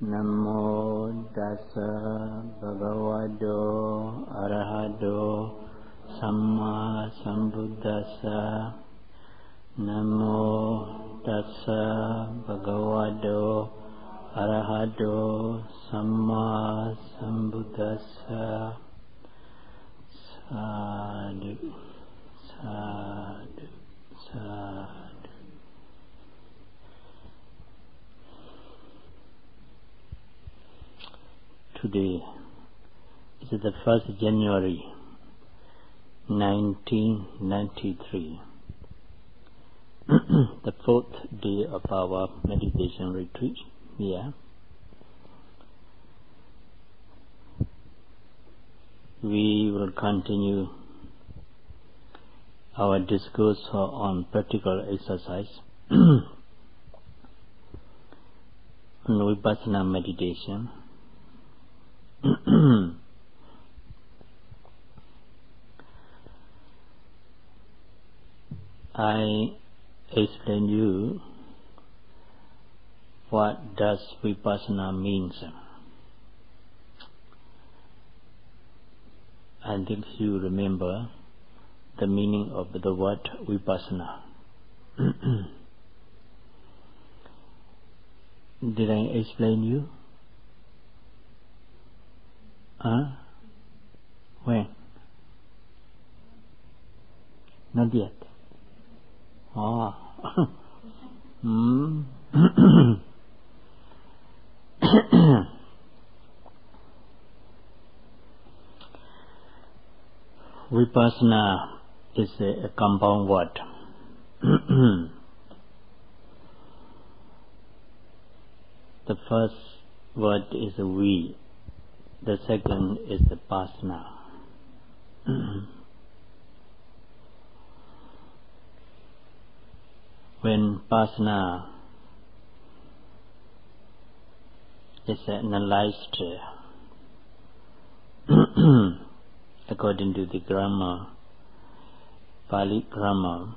Namo tassa bhagavato arahato samma sambuddhassa. Namo tassa bhagavato arahato samma sambuddhassa. Sadhu, sadhu, sadhu. Today is the 1st January 1993, the 4th day of our meditation retreat here. We will continue our discourse on practical exercise on Vipassana meditation. I explain you what does Vipassana means. I think you remember the meaning of the word Vipassana. Did I explain you? When? Not yet. Oh. Vipassana is a compound word. The first word is we. The second is the Vipassana. When Vipassana is analyzed according to the grammar, Pali grammar,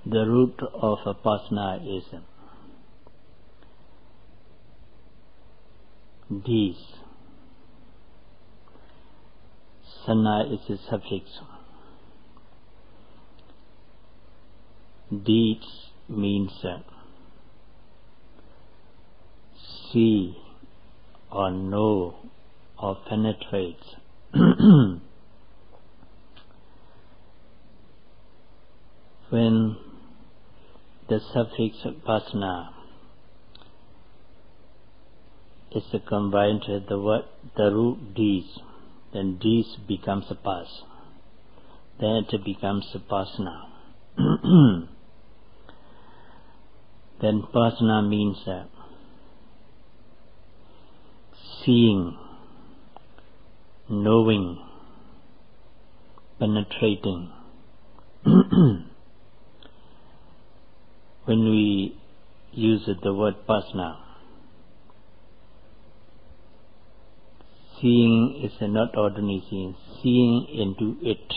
the root of Vipassana is deeds. Sana is a suffix. Deeds means see or know or penetrates. When the suffix Vipassana is combined with the root deeds, then deeds becomes a pas. Then it becomes a Vipassana. Then Vipassana means seeing, knowing, penetrating. When we use the word Vipassana, seeing is not ordinary seeing into it.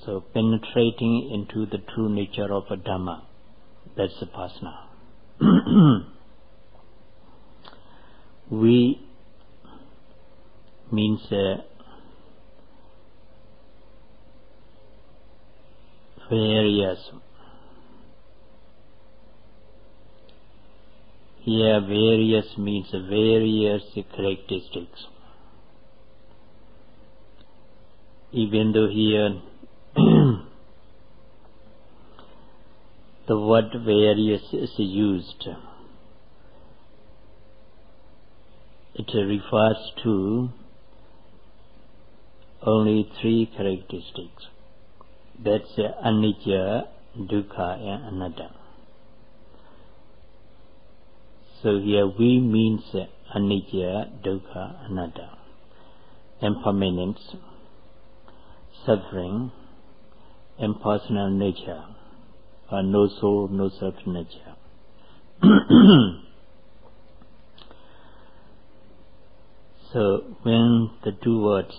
So penetrating into the true nature of a Dhamma, that's the Vipassana. We means various. Here various means various characteristics. Even though here the word various is used, it refers to only 3 characteristics. That's anicca, dukkha and anatta. So here we means anicca, dukkha, anatta, impermanence, suffering, impersonal nature, or no soul, no self nature. So when the two words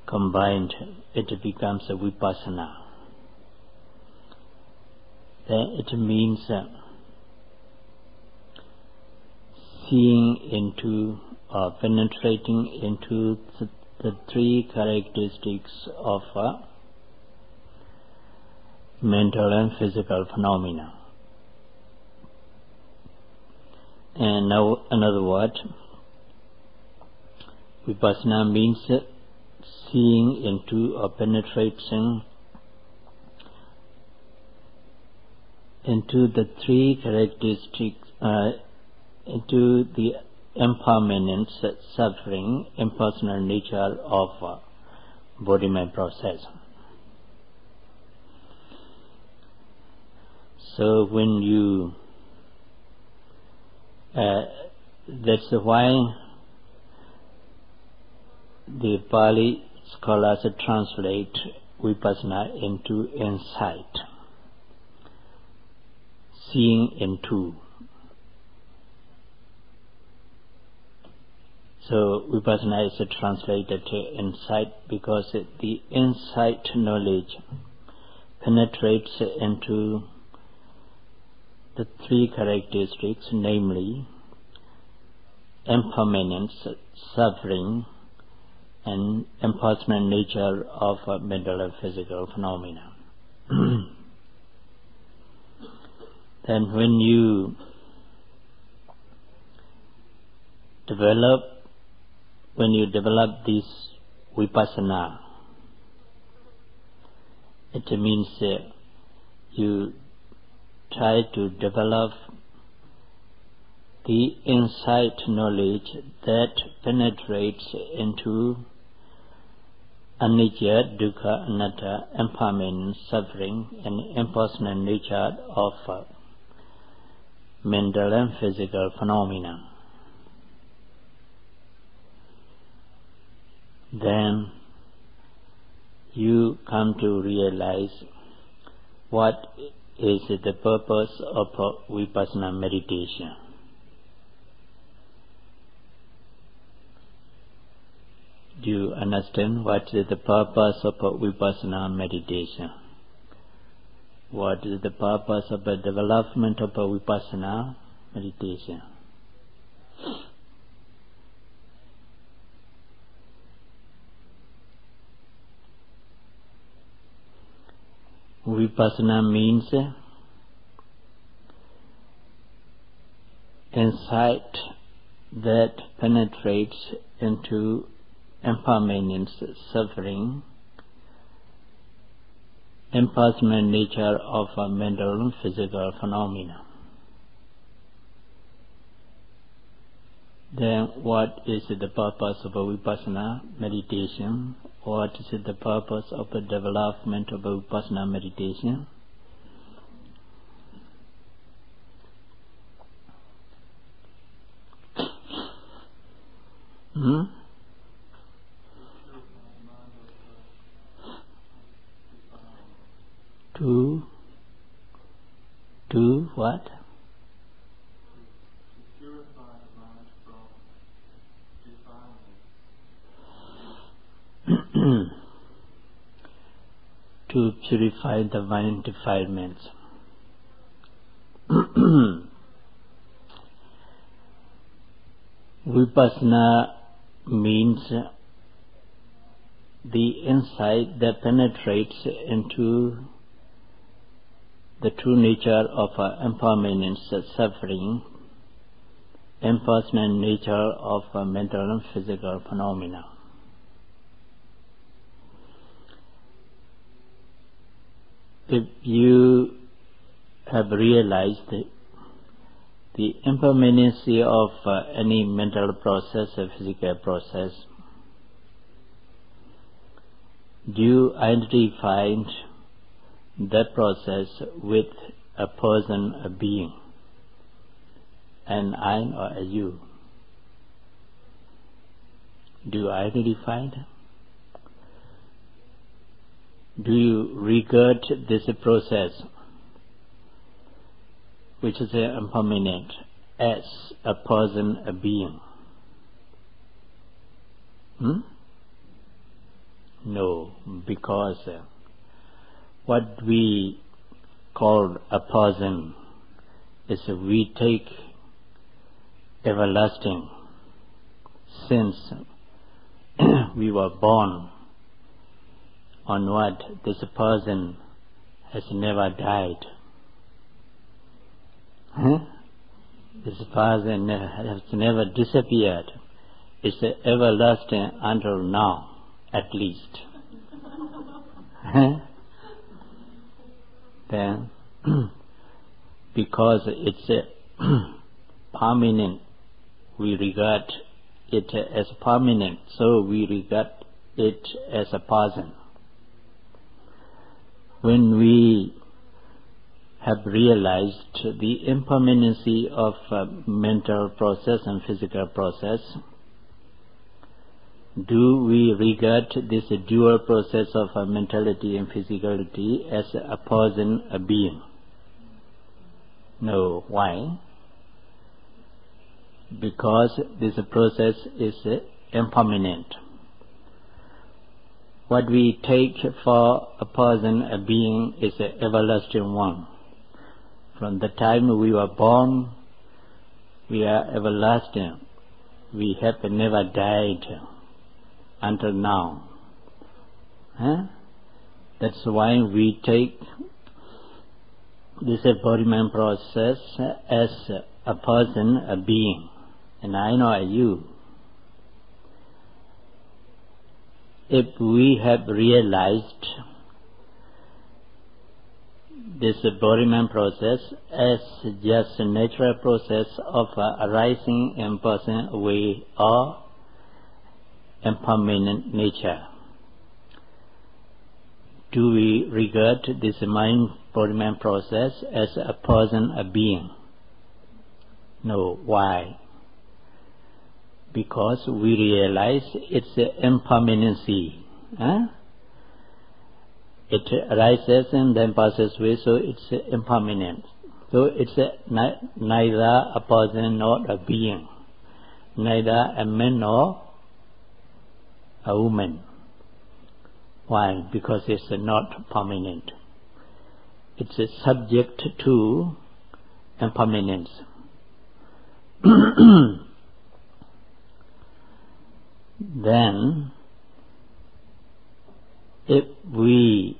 combined, it becomes a Vipassana. Then it means seeing into or penetrating into the three characteristics of mental and physical phenomena. And now another word, Vipassana means seeing into or penetrating into the three characteristics, into the impermanence, suffering, impersonal nature of body-mind process. So when you, that's why the Pali scholars translate Vipassana into insight, seeing into. So Vipassana is translated insight because the insight knowledge penetrates into the three characteristics, namely impermanence, suffering, and impersonal nature of mental and physical phenomena. Then when you develop this Vipassana, it means you try to develop the insight knowledge that penetrates into anicca, dukkha, anatta, impermanence, suffering, and impersonal nature of mental and physical phenomena. Then you come to realize what is the purpose of Vipassana meditation. Do you understand what is the purpose of Vipassana meditation? What is the purpose of the development of Vipassana meditation? Vipassana means insight that penetrates into impermanence, suffering, impersonal nature of mental and physical phenomena. Then what is the purpose of a Vipassana meditation? What is the purpose of the development of a Vipassana meditation? To what? To purify the mind defilements. Vipassana means the insight that penetrates into the true nature of impermanence, suffering, impersonal nature of mental and physical phenomena. If you have realized the impermanency of any mental process or physical process, do you identify that process with a person, a being, an I or a you? Do you identify it? Do you regard this process, which is impermanent, as a person, a being? because what we call a person is we take everlasting since we were born onward. This person has never died. This person has never disappeared. It's everlasting until now, at least. Then, because it's permanent, we regard it as permanent, so we regard it as a person. When we have realized the impermanency of mental process and physical process, do we regard this dual process of mentality and physicality as a person, a being? No. Why? Because this process is impermanent. What we take for a person, a being, is an everlasting one. From the time we were born, we are everlasting. We have never died until now. That's why we take this embodiment process as a person, a being. And I know you. If we have realized this embodiment process as just a natural process of arising in person away or impermanent nature, do we regard this mind embodiment process as a person, a being? No. Why? Because we realize its impermanency. It arises and then passes away, so it's impermanent. So it's neither a person nor a being, neither a man nor a woman. Why? Because it's not permanent. It's subject to impermanence. Then, if we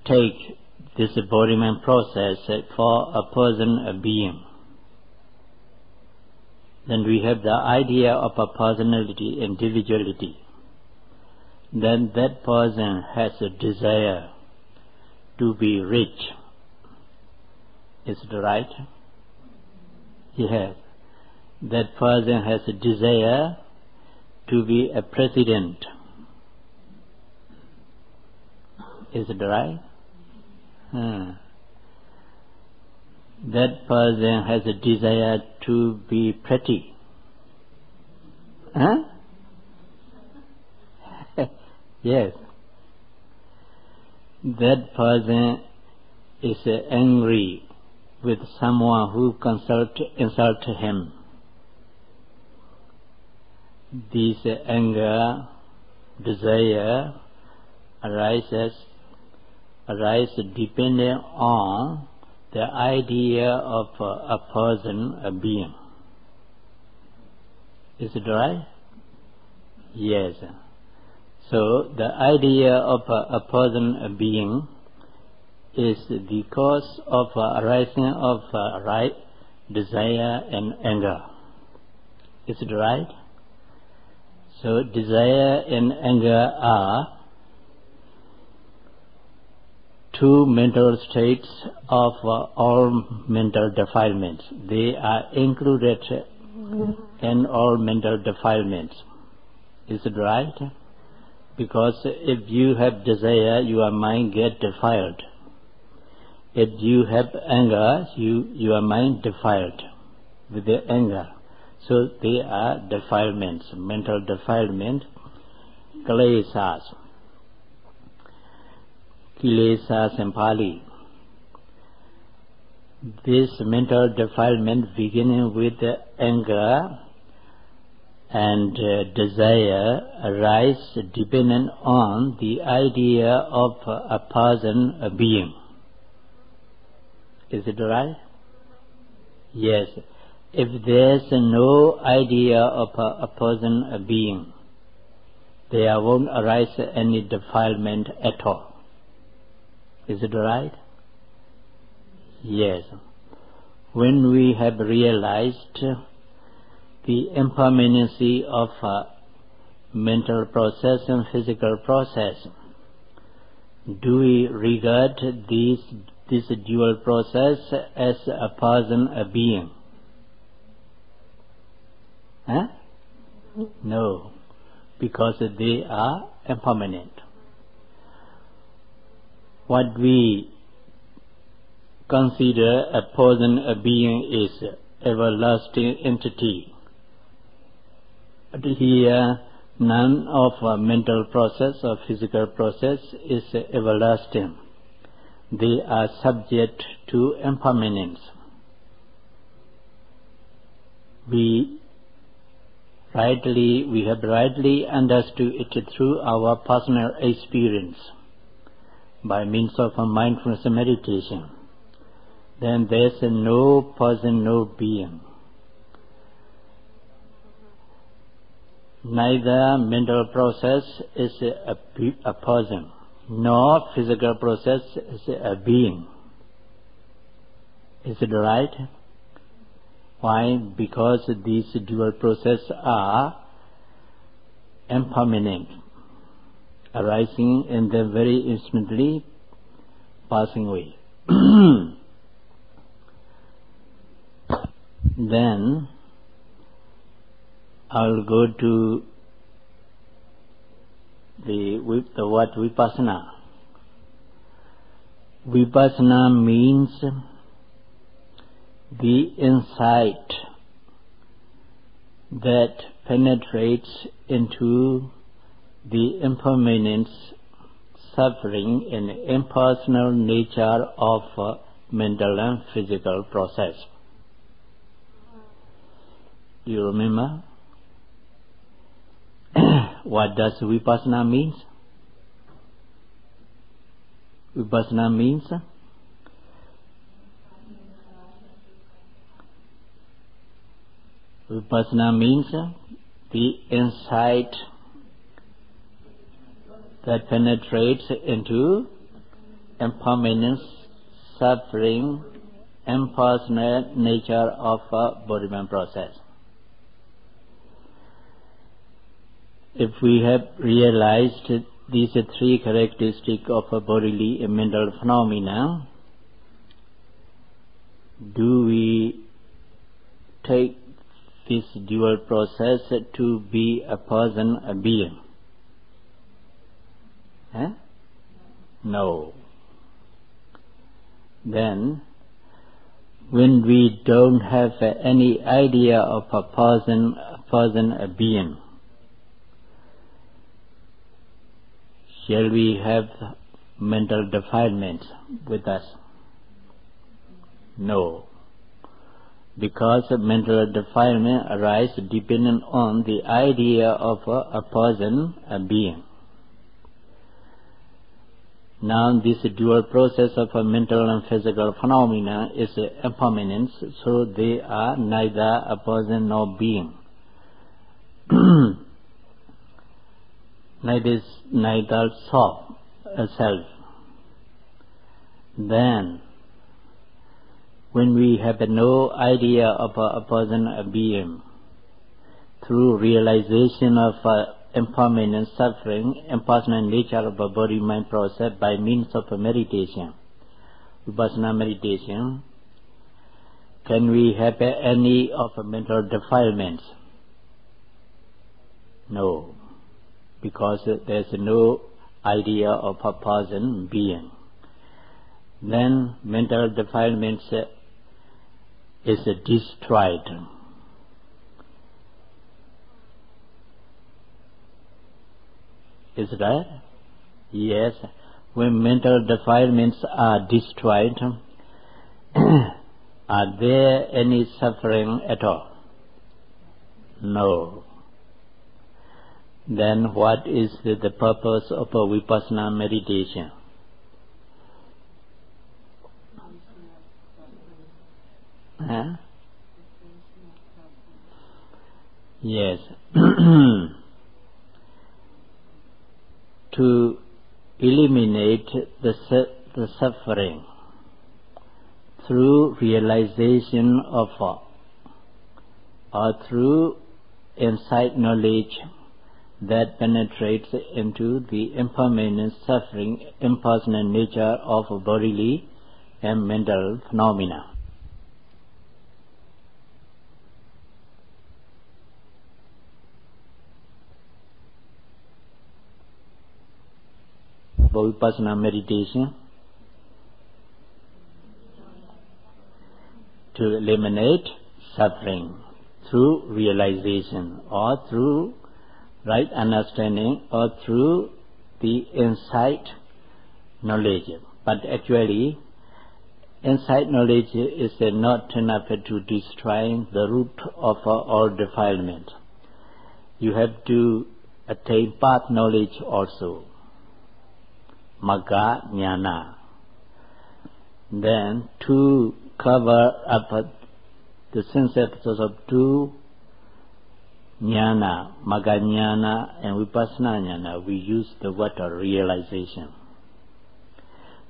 take this embodiment process for a person, a being, then we have the idea of a personality, individuality. Then that person has a desire to be rich. Is it right? Yes. That person has a desire to be a president. Is it right? That person has a desire to be pretty. Yes. That person is angry with someone who insult him. This anger, desire arises depending on the idea of a person, a being. Is it right? Yes. So the idea of a person, a being, is the cause of arising of desire and anger. Is it right? So desire and anger are two mental states of all mental defilements. They are included in all mental defilements. Is it right? Because if you have desire, your mind gets defiled. If you have anger, your mind defiled with the anger. So they are defilements, mental defilement, kilesas. Kilesas in Pali. This mental defilement beginning with anger and desire arise dependent on the idea of a person, a being. Is it right? Yes. If there's no idea of a person, a being, there won't arise any defilement at all. Is it right? Yes. When we have realized the impermanency of mental process and physical process, do we regard this dual process as a person, a being? Huh? No, because they are impermanent. What we consider a person, a being, is everlasting entity. But here, none of mental process or physical process is everlasting. They are subject to impermanence. We have rightly understood it through our personal experience by means of a mindfulness meditation. Then there's no person, no being. Neither mental process is a person, nor physical process is a being. Is it right? Why? Because these dual processes are impermanent, arising and then very instantly passing away. Then I'll go to the word Vipassana. Vipassana means the insight that penetrates into the impermanence, suffering, and impersonal nature of mental and physical process. Do you remember? What does Vipassana mean? Vipassana means the insight that penetrates into impermanence, suffering, impersonal nature of a body-mind process. If we have realized these three characteristics of a bodily and mental phenomena, do we take this dual process to be a person, a being? Huh? No. Then, when we don't have any idea of a person, a being, shall we have mental defilements with us? No. Because mental defilement arises dependent on the idea of a person, a being. Now this dual process of a mental and physical phenomena is impermanence, so they are neither a person nor being. Neither self. Then, when we have no idea of a person, a being, through realization of impermanence, suffering, impersonal nature of a body-mind process by means of a meditation, Vipassana meditation, can we have any of a mental defilements? No. Because there's no idea of a person, being. Then mental defilements is destroyed. Is that? Yes. When mental defilements are destroyed, are there any suffering at all? No. Then what is the purpose of a Vipassana meditation? Huh? Yes. To eliminate the suffering through realization of or through insight knowledge that penetrates into the impermanent suffering, impersonal nature of bodily and mental phenomena. Vipassana meditation to eliminate suffering through realization or through right understanding or through the insight knowledge. But actually, insight knowledge is not enough to destroy the root of all defilement. You have to attain path knowledge also. Magga Jnana. Then to cover up the senses of two Jnana, Magga Jnana and Vipassana Jnana, we use the word realization.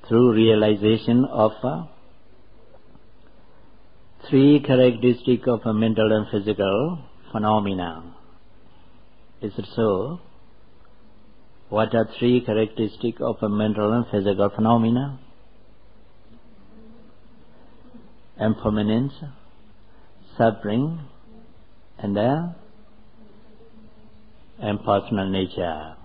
Through realization of three characteristics of a mental and physical phenomena. Is it so? What are three characteristics of a mental and physical phenomena? Impermanence, suffering, and impersonal nature.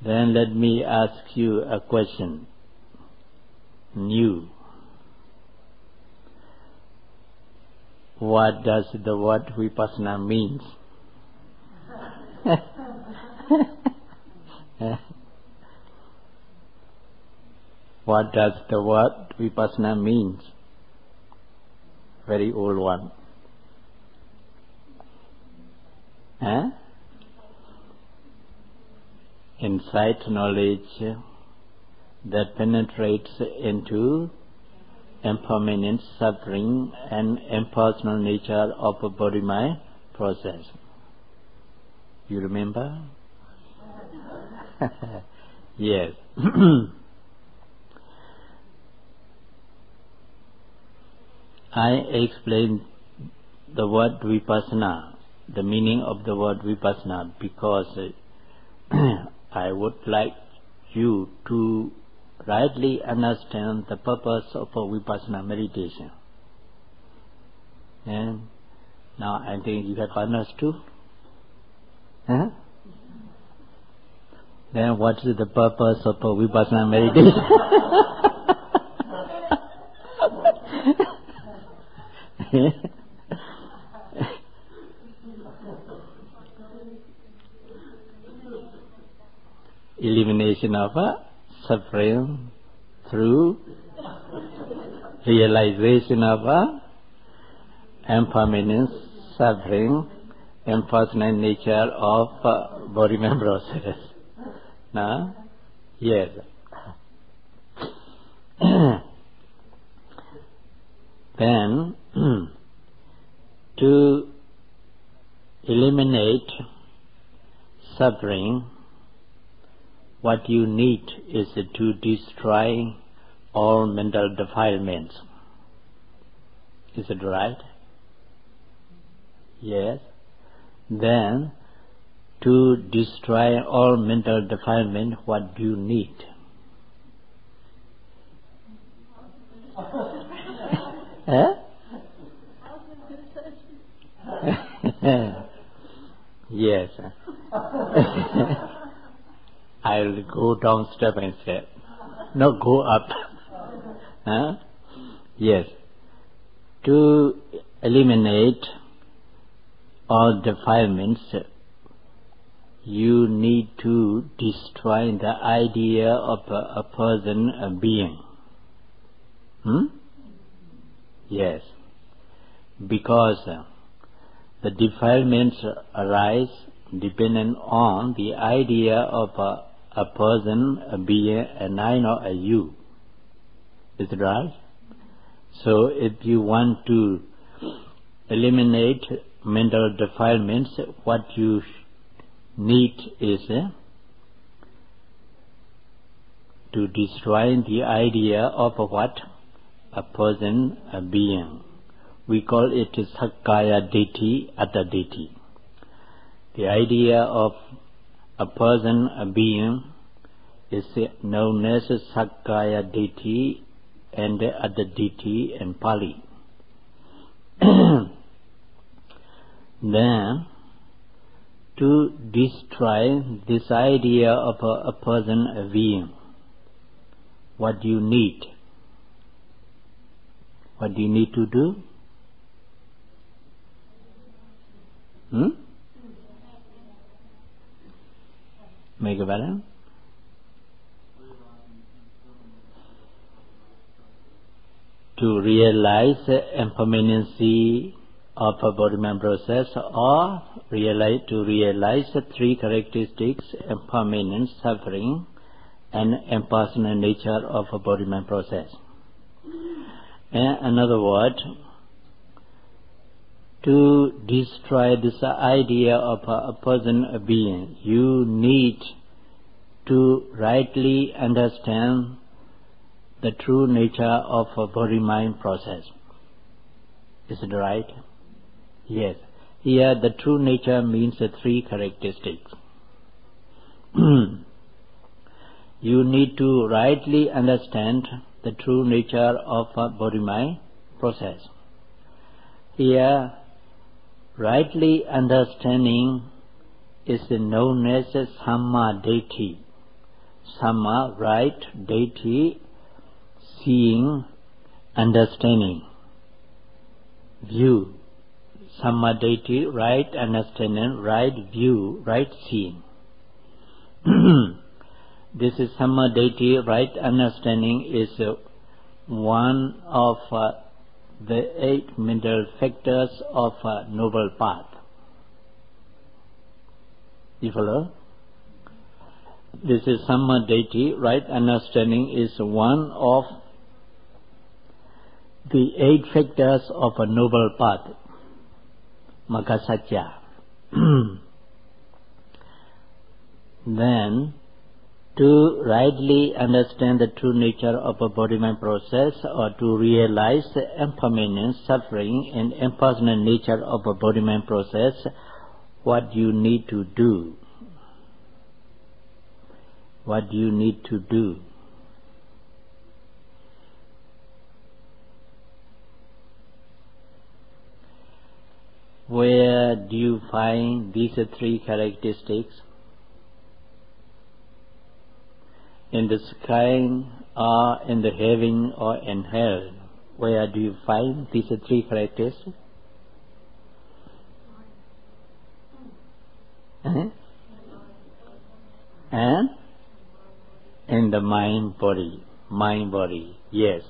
Then let me ask you a question. New. What does the word Vipassana means? What does the word Vipassana means? Very old one. Insight knowledge that penetrates into impermanent suffering and impersonal nature of a body-mind process. You remember? Yes. I explained the word Vipassana, the meaning of the word Vipassana, because I would like you to rightly understand the purpose of a Vipassana meditation. And now I think you have understood. Then what is the purpose of a Vipassana meditation? Elimination of suffering through realization of impermanence, suffering, impersonal nature of body mind process. Now, yes. Then, to eliminate suffering, what you need is to destroy all mental defilements. Is it right? Yes. Then, to destroy all mental defilement, what do you need? Yes. I'll go down step by step. No, go up. Yes. To eliminate all defilements, you need to destroy the idea of a person, a being. Yes. Because the defilements arise dependent on the idea of a person, a being, an I or a you. Is it right? So if you want to eliminate mental defilements, what you need is to destroy the idea of what? A person, a being. We call it Sakkaya Ditthi, Atta Ditthi. The idea of a person, a being, is known as Sakkaya Ditthi and Atta Ditthi in Pali. Then, to destroy this idea of a person, a being, what do you need? What do you need to do? Make a balance? To realize impermanency of a body-mind process, or to realize the three characteristics: impermanence, suffering, and impersonal nature of a body-mind process. In another word, to destroy this idea of a person, a being, you need to rightly understand the true nature of a body-mind process. Is it right? Yes. Here the true nature means the three characteristics. You need to rightly understand the true nature of a body-mind process. Here, rightly understanding is known as Samma Ditthi. Samma, right, Ditthi, seeing, understanding, view. Samma Ditthi, right understanding, right view, right seeing. This is Samma Ditthi, right understanding, is one of the 8 mental factors of a noble path. You follow? This is Samma Ditthi, right understanding, is one of the 8 factors of a noble path. Mahāsī. Then, to rightly understand the true nature of a body-mind process, or to realize the impermanence, suffering, and impersonal nature of a body-mind process, what you need to do? What do you need to do? Where do you find these 3 characteristics? In the sky, or in the heaven, or in hell? Where do you find these 3 characteristics? And in the mind body, yes.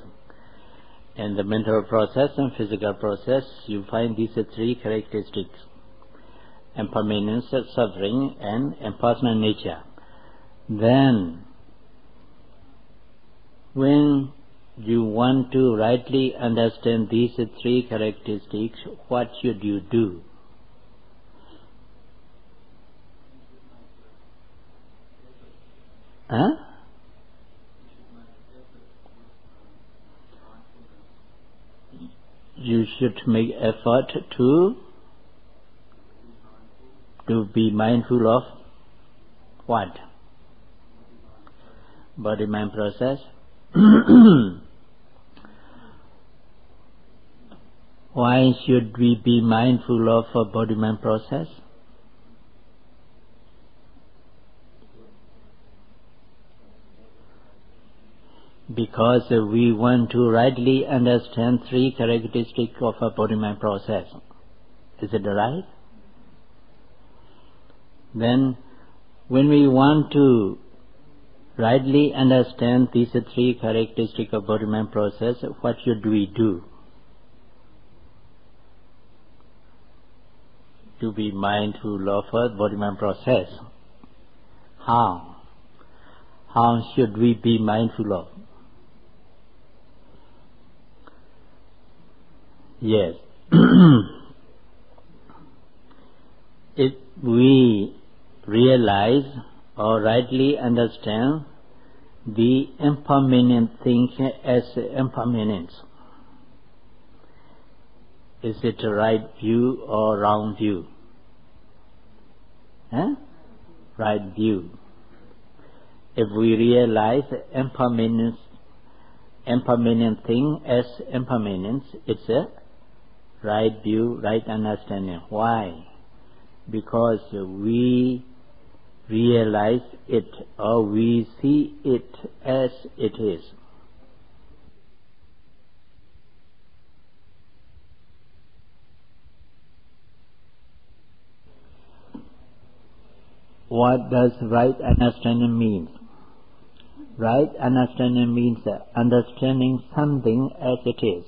In the mental process and physical process, you find these 3 characteristics: impermanence, suffering, and impersonal nature. Then, when you want to rightly understand these 3 characteristics, what should you do? You should make effort to be mindful of what? Body-mind process. Why should we be mindful of a body-mind process? Because we want to rightly understand 3 characteristics of a body-mind process. Is it right? Then, when we want to rightly understand these 3 characteristics of body-mind process, what should we do? to be mindful of a body-mind process. How? How should we be mindful of? Yes. If we realize or rightly understand the impermanent thing as impermanence, is it a right view or wrong view? Right view. If we realize impermanent thing as impermanence, it's a right view, right understanding. Why? Because we realize it or we see it as it is. What does right understanding mean? Right understanding means understanding something as it is.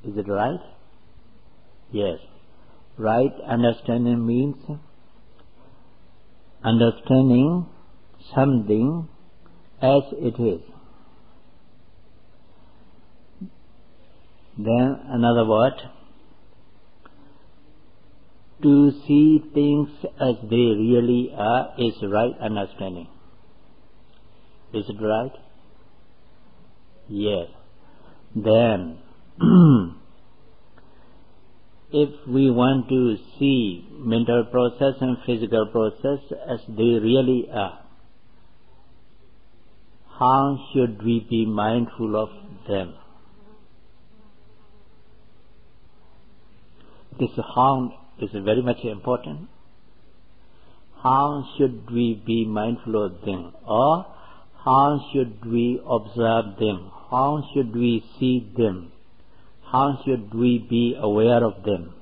Is it right? Yes. Right understanding means understanding something as it is. Then another word, to see things as they really are is right understanding. Is it right? Yes. Then if we want to see mental process and physical process as they really are, how should we be mindful of them? This how is very much important. How should we be mindful of them? Or how should we observe them? How should we see them? How should we be aware of them?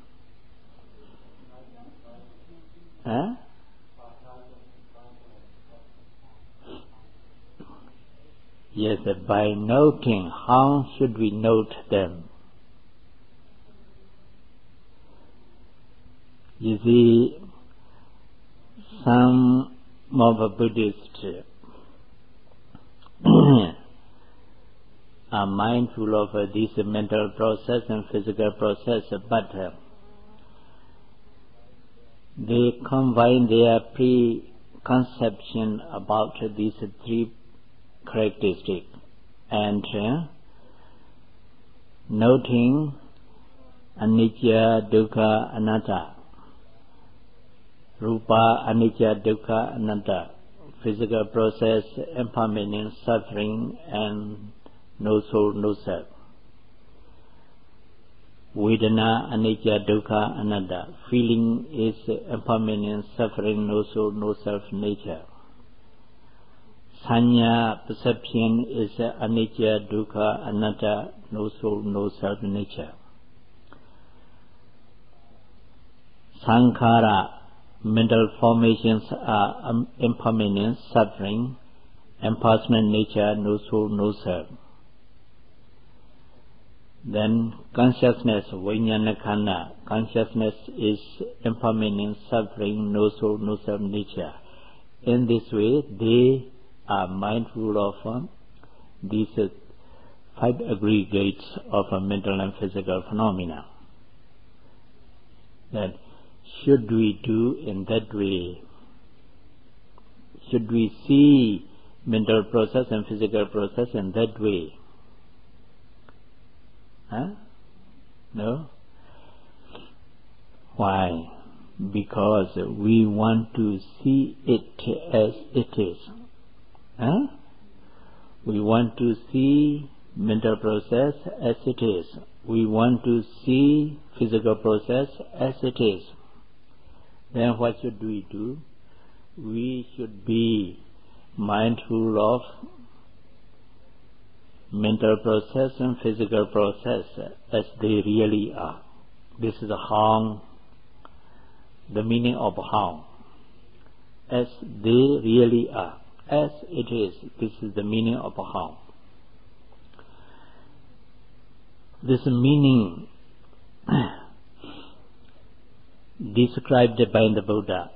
Yes, by noting, how should we note them? You see, some of the Buddhists are mindful of this mental process and physical process, but they combine their preconception about these three characteristics and noting anicca, dukkha, anatta. Rupa, anicca, dukkha, anatta. Physical process, impermanence, suffering, and no soul, no self. Vedana, anicca, dukkha, anatta. Feeling is impermanence, suffering, no soul, no self nature. Sanya, perception is anicca, dukkha, anatta, no soul, no self nature. Sankhara, mental formations are impermanence, suffering, impersonal nature, no soul, no self. Then consciousness, vijnana khanda, consciousness is impermanence, suffering, no soul, no self nature. In this way, they are mindful of these five aggregates of mental and physical phenomena. That should we do in that way? Should we see mental process and physical process in that way? No? Why? Because we want to see it as it is. We want to see mental process as it is. We want to see physical process as it is. Then what should we do? We should be mindful of mental process and physical process as they really are. This is how, the meaning of how. As they really are. As it is. This is the meaning of how. This meaning described by the Buddha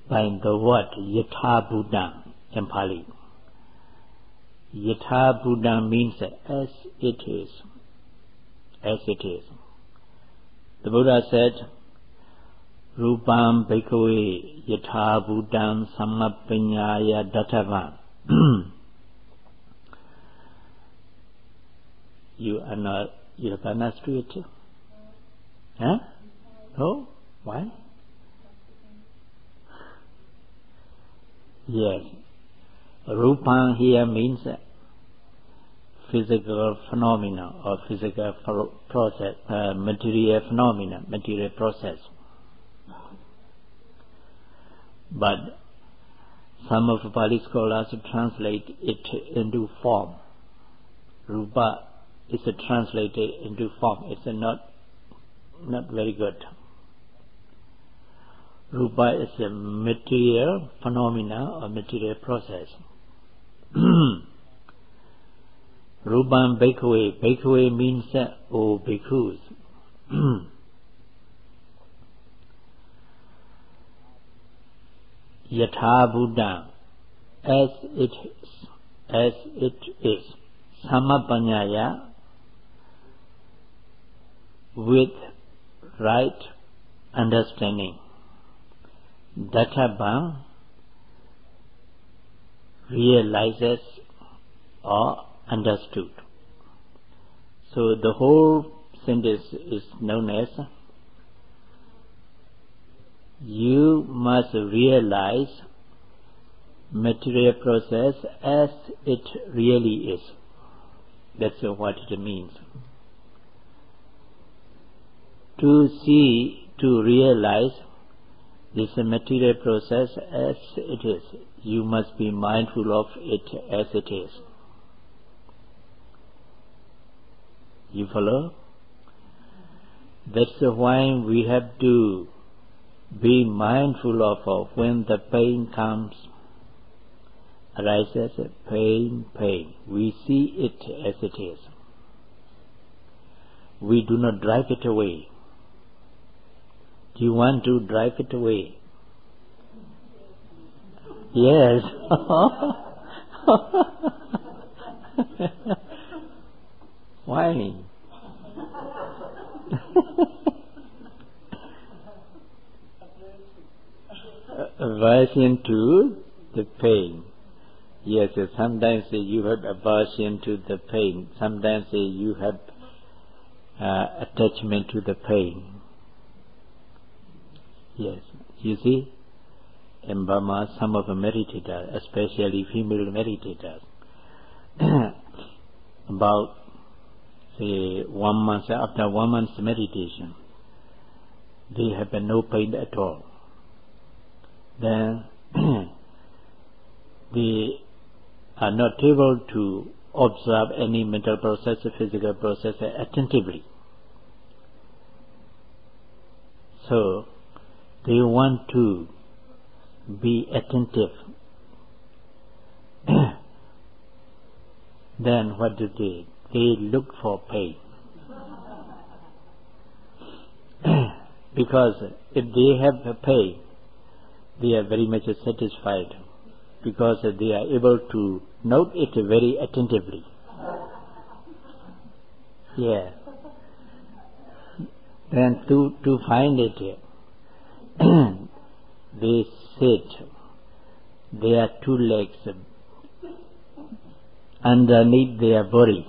by the word Yatha Buddha in Pali. Yatha Buddha means as it is. As it is. The Buddha said, Rupam Bhikkhave Yatha Buddham Samapanyaya Dattava. You have understood it? Huh? No? Why? Yes. Rupam here means physical phenomena or physical process, material phenomena, material process. But some of the Pali scholars translate it into form. Rupa is translated into form. It's not very good. Rupa is a material phenomena or material process. Rupam Bhikkhave. Bhikkhave means O bhikkhus. Yatha Buddha, as it is. Samapanyaya, with right understanding. Dattava, realizes or understood. So the whole sentence is known as you must realize material process as it really is. That's what it means. To see, to realize this material process as it is, you must be mindful of it as it is. You follow? That's why we have to be mindful of when the pain comes, arises, pain. We see it as it is. We do not drive it away. Do you want to drive it away? Yes. Why? Aversion to the pain. Yes, sometimes you have aversion to the pain. Sometimes you have attachment to the pain. Yes, you see, in Burma, some of the meditators, especially female meditators, about say 1 month, after 1 month's meditation, they have no pain at all. Then they are not able to observe any mental process or physical process attentively. So they want to be attentive. Then what do? They look for pain. Because if they have a pain, they are very much satisfied, because they are able to note it very attentively. Yeah. Then to find it, they sit. There are 2 legs underneath their body,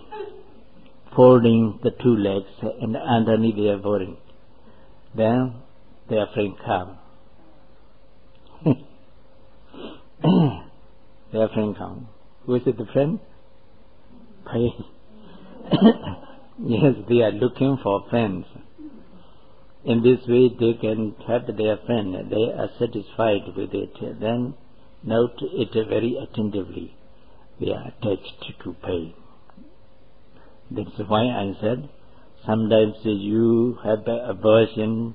folding the 2 legs and underneath their body. Then their friend comes. Their friend comes. Who is it, the friend? Pain. Yes, they are looking for friends. In this way they can have their friend. They are satisfied with it. Then note it very attentively. They are attached to pain. That's why I said, sometimes you have aversion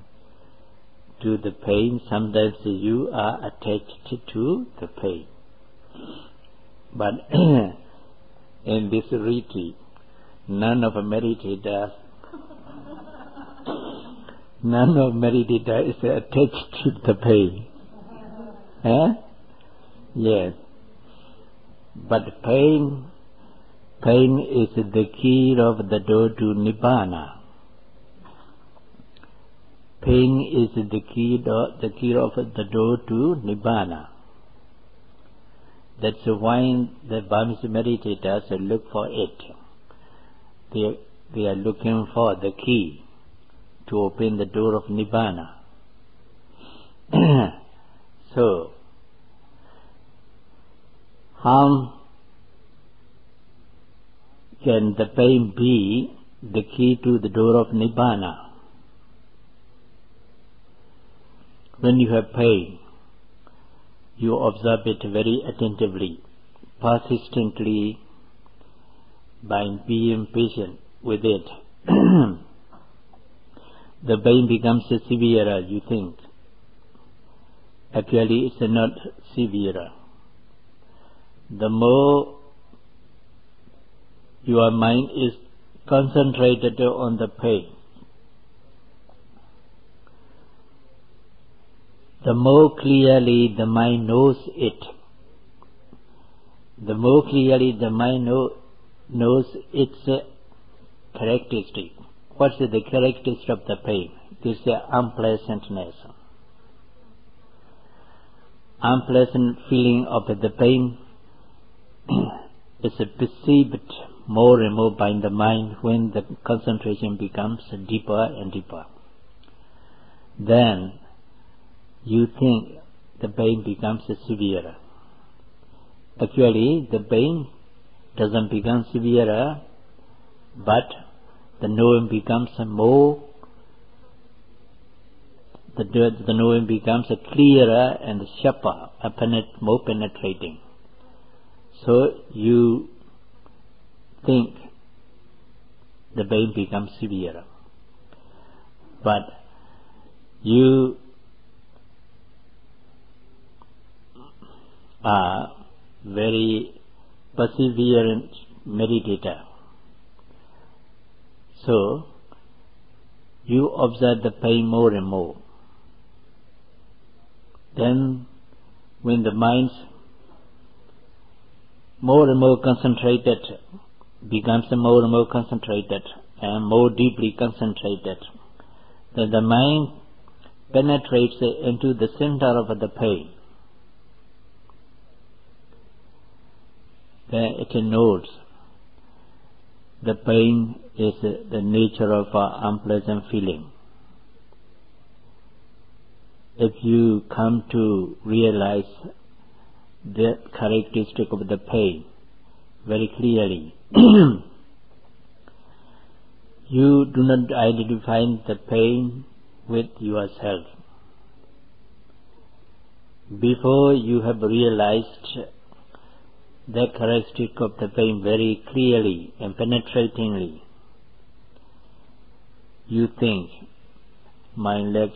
to the pain, sometimes you are attached to the pain. But in this retreat, none of the meditators None of meditator is attached to the pain. Yes. But pain is the key of the door to Nibbana. Pain is the key of the door to Nibbana. That's why the Burmese meditators look for it. They are looking for the key to open the door of Nibbana. So, how can the pain be the key to the door of Nibbana? When you have pain, you observe it very attentively, persistently, by being patient with it. The pain becomes severer, you think. Actually, it's not severer. The more your mind is concentrated on the pain, the more clearly the mind knows it. The more clearly the mind knows its characteristic. What's the characteristic of the pain? It is the unpleasantness. Unpleasant feeling of the pain is perceived more and more by the mind when the concentration becomes deeper and deeper. Then you think the pain becomes severer. Actually, the pain doesn't become severer, but the knowing becomes more. The knowing becomes clearer and sharper, more penetrating. So you think the pain becomes severer, but you are very perseverant meditator. So you observe the pain more and more. Then when the mind's more and more concentrated, becomes more and more concentrated and more deeply concentrated, then the mind penetrates into the center of the pain. Then it knows the pain is the nature of unpleasant feeling. If you come to realize the characteristic of the pain very clearly, you do not identify the pain with yourself. Before you have realized the characteristic of the pain very clearly and penetratingly, you think, my leg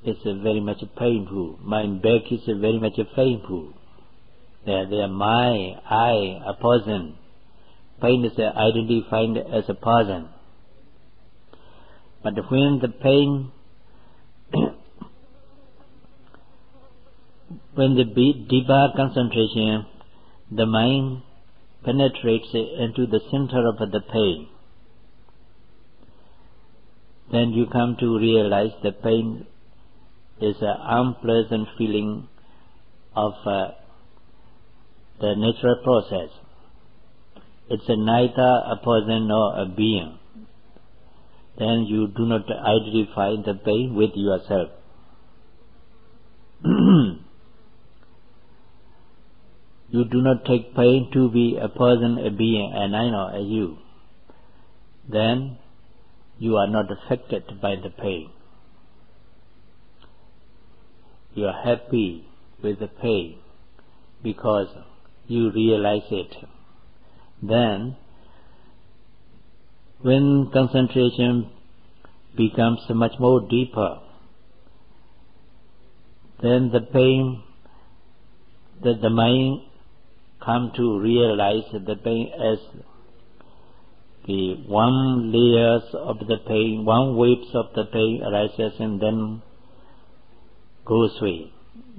is very much painful, my back is very much painful, they are a person. Pain is identified as a person. But when the pain, when the deeper concentration, the mind penetrates into the center of the pain, then you come to realize the pain is an unpleasant feeling of the natural process. It's neither a person nor a being. Then you do not identify the pain with yourself. You do not take pain to be a person, a being, and I know, a you. Then you are not affected by the pain. You are happy with the pain because you realize it. Then, when concentration becomes much more deeper, then the pain, that the mind come to realize the pain as the one layers of the pain, one waves of the pain arises and then goes away.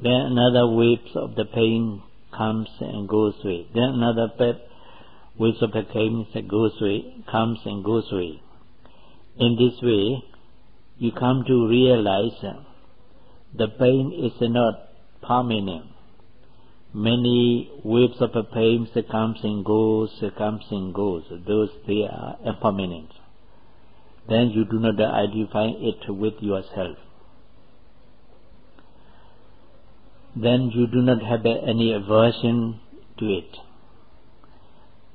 Then another waves of the pain comes and goes away. Then another waves of the pain goes away, comes and goes away. In this way, you come to realize the pain is not permanent. Many waves of the pain comes and goes, Those they are impermanent. Then you do not identify it with yourself. Then you do not have any aversion to it.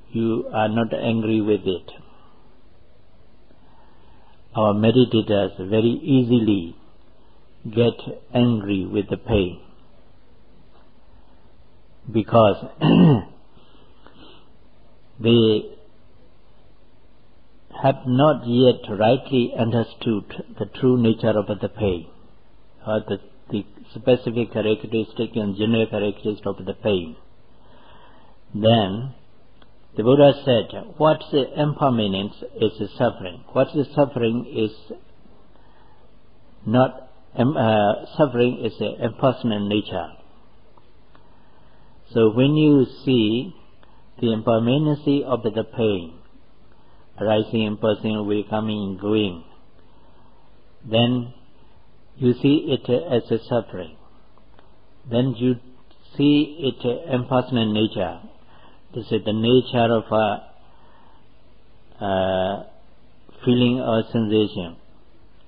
You are not angry with it. Our meditators very easily get angry with the pain because they have not yet rightly understood the true nature of the pain, or the specific characteristic and general characteristic of the pain. Then the Buddha said, what's the impermanence is the suffering. What's the suffering is not, suffering is the impersonal nature. So when you see the impermanency of the pain, arising and passing away, coming and going, then you see it as a suffering. Then you see it impersonal nature. This is the nature of a feeling or sensation.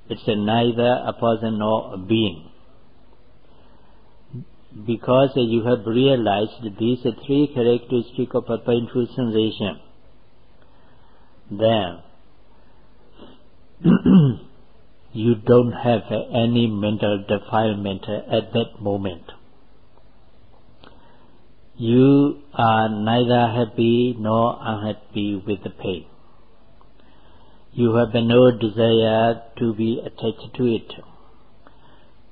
It's neither a person nor a being. Because you have realized these three characteristics of a painful sensation, then you don't have any mental defilement at that moment. You are neither happy nor unhappy with the pain. You have no desire to be attached to it.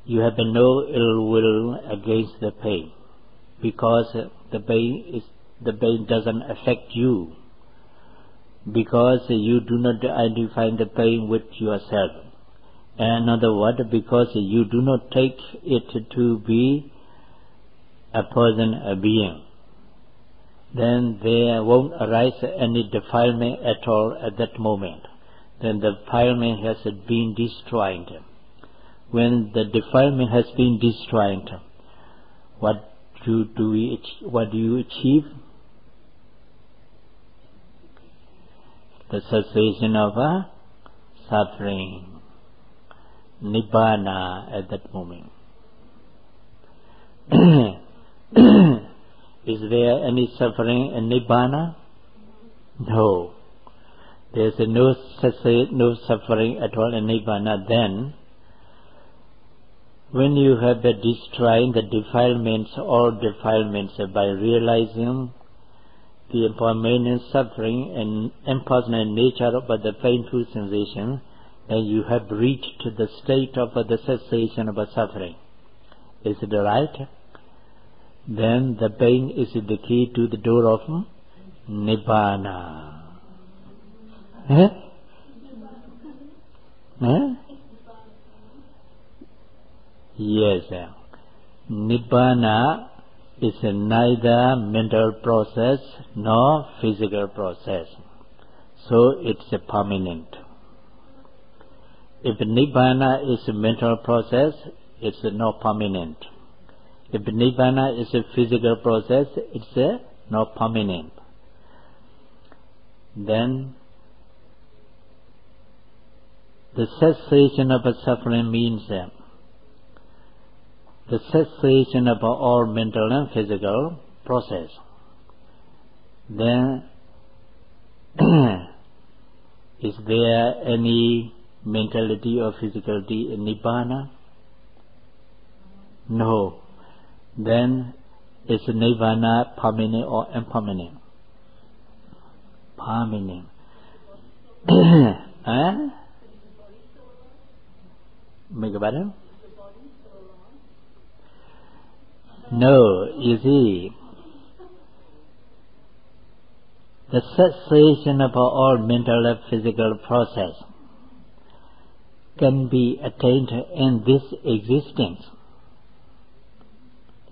You have no ill will against the pain, because the pain doesn't affect you, because you do not identify the pain with yourself. In other words, because you do not take it to be a person, a being, then there won't arise any defilement at all at that moment. Then the defilement has been destroyed. When the defilement has been destroyed, what do you achieve? The cessation of suffering, nibbana at that moment. Is there any suffering in nibbana? No. There is no suffering at all in nibbana. Then, when you have destroyed the defilements, all defilements, by realizing the impermanent suffering and impersonal nature of the painful sensation, then you have reached the state of the cessation of suffering. Is it right? Then the pain is the key to the door of nibbana. Yes, nibbana is neither mental process nor physical process, so it's permanent. If nibbana is a mental process, it's not permanent. If nibbana is a physical process, it's not permanent. Then the cessation of suffering means the cessation of all mental and physical process. Then is there any mentality or physicality in nibbana? No. Then is nibbana permanent or impermanent? Permanent. Make a button? No, you see, the cessation of all mental and physical process can be attained in this existence.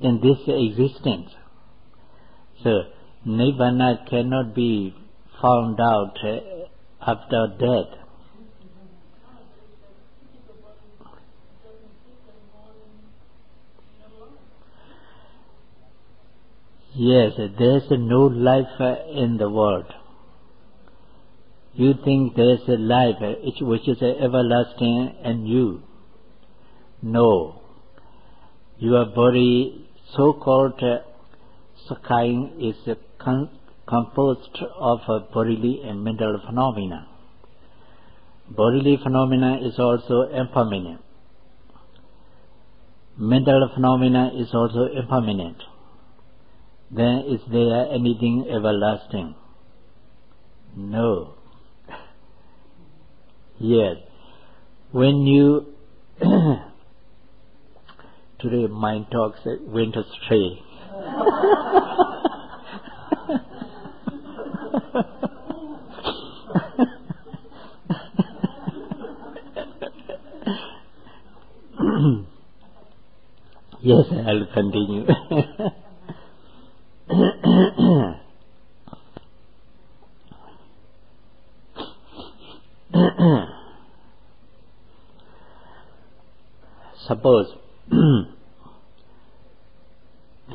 In this existence. So, Nibbana cannot be found out after death. Yes, there is no life in the world. You think there is a life which is everlasting in you. No. Your body, so-called sky, is composed of bodily and mental phenomena. Bodily phenomena is also impermanent. Mental phenomena is also impermanent. Then is there anything everlasting? No. Yes. When you today mind talks went astray. Yes, I'll continue. Suppose the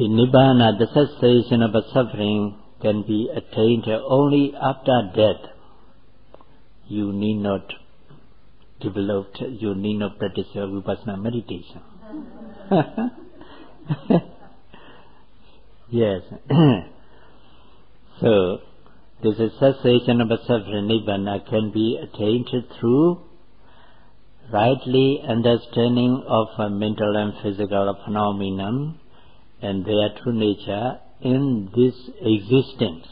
Nibbana, the cessation of suffering, can be attained only after death. You need not develop, you need not practice your Vipassana meditation. Yes. So, this cessation of suffering, Nibbana, can be attained through rightly understanding of mental and physical phenomenon and their true nature in this existence.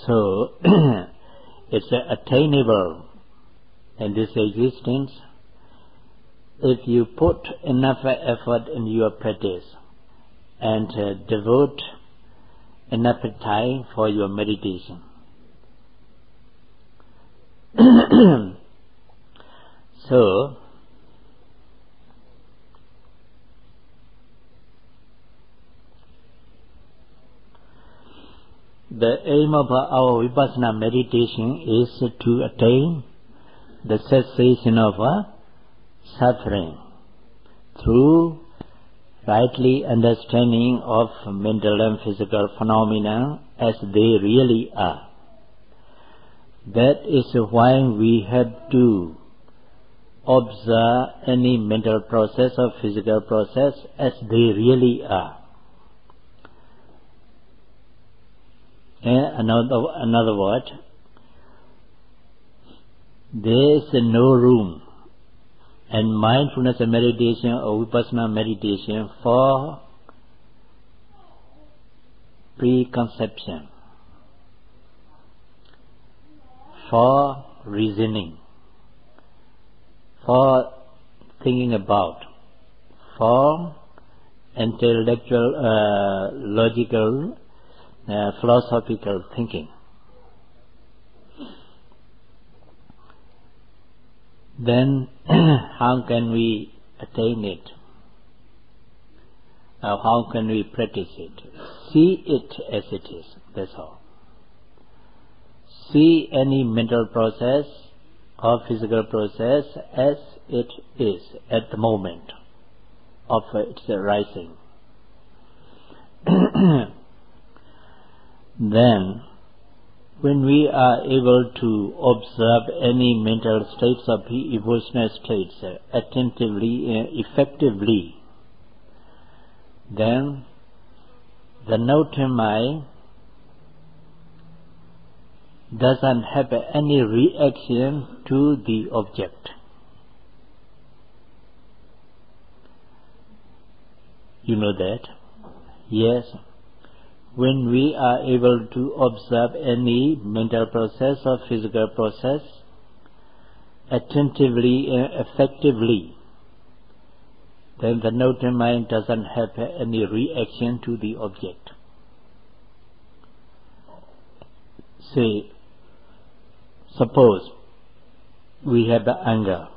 So, it's attainable in this existence if you put enough effort in your practice and devote enough time for your meditation. So, the aim of our Vipassana meditation is to attain the cessation of suffering through rightly understanding of mental and physical phenomena as they really are. That is why we have to observe any mental process or physical process as they really are. Another word, there is no room in mindfulness meditation or Vipassana meditation for preconception, for reasoning, for thinking about, for intellectual, logical, philosophical thinking. Then how can we attain it? How can we practice it? See it as it is, that's all. See any mental process or physical process as it is at the moment of its arising. Then, when we are able to observe any mental states or emotional states attentively, effectively, then the Chanmyay doesn't have any reaction to the object. You know that? Yes. When we are able to observe any mental process or physical process attentively and effectively, then the noted mind doesn't have any reaction to the object. Say, suppose we have the anger.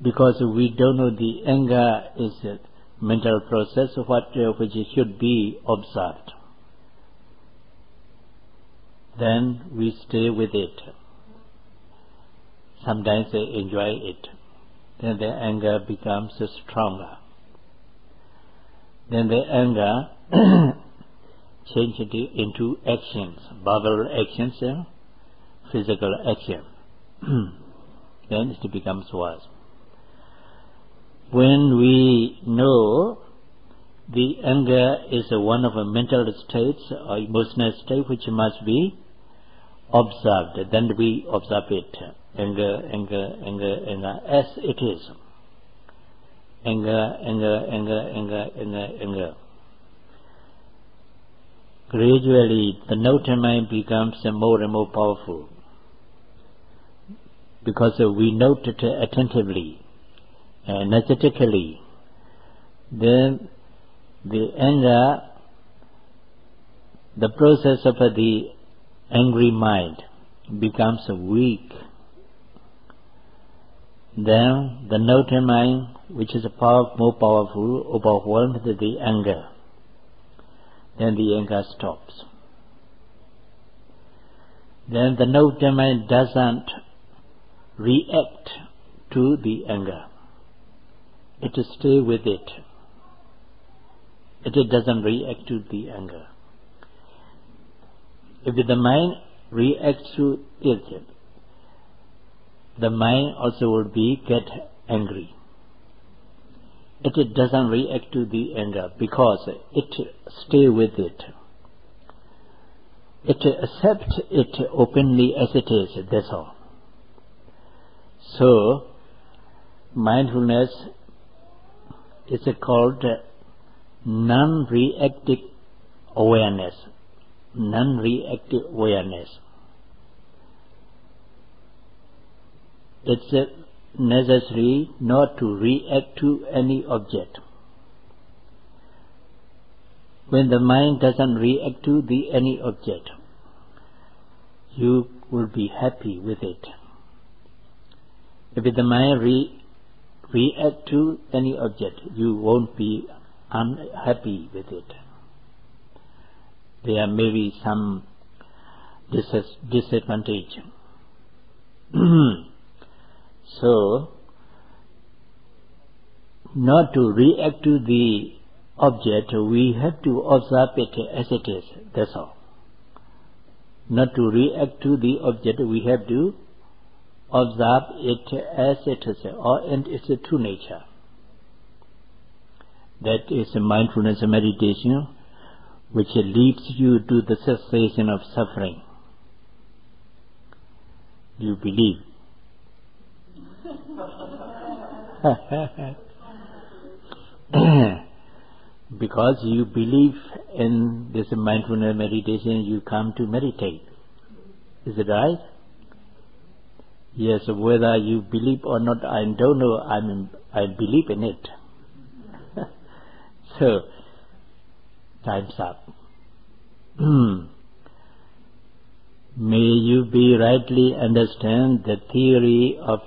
Because we don't know the anger is a mental process which should be observed. Then we stay with it. Sometimes they enjoy it. Then the anger becomes stronger. Then the anger changes into actions, verbal actions, physical action. Then it becomes worse. When we know the anger is one of a mental states or emotional state which must be observed, then we observe it. Anger as it is. Anger. Gradually the noted mind becomes more and more powerful because we note it attentively, energetically. Then the anger, the process of the angry mind becomes weak. Then the noted mind, which is more powerful, overwhelms the anger. Then the anger stops. Then the noted mind doesn't react to the anger. It stays with it. It doesn't react to the anger. If the mind reacts to it, the mind also will get angry. It doesn't react to the anger because it stays with it. It accepts it openly as it is, that's all. So, mindfulness is called non-reactive awareness. Non-reactive awareness. It's necessary not to react to any object. When the mind doesn't react to any object, you will be happy with it. If the mind react to any object, you won't be unhappy with it. There may be some disadvantage. So, not to react to the object, we have to observe it as it is, that's all. Not to react to the object, we have to observe it as it is, or in its true nature. That is a mindfulness meditation which leads you to the cessation of suffering. You believe. Because you believe in this mindfulness meditation, you come to meditate. Is it right? Yes, whether you believe or not, I don't know. I believe in it. So, time's up. May you be rightly understand the theory of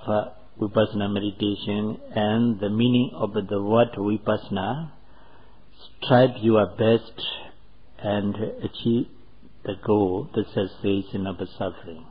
Vipassana meditation and the meaning of the word Vipassana. Strive your best and achieve the goal, the cessation of the suffering.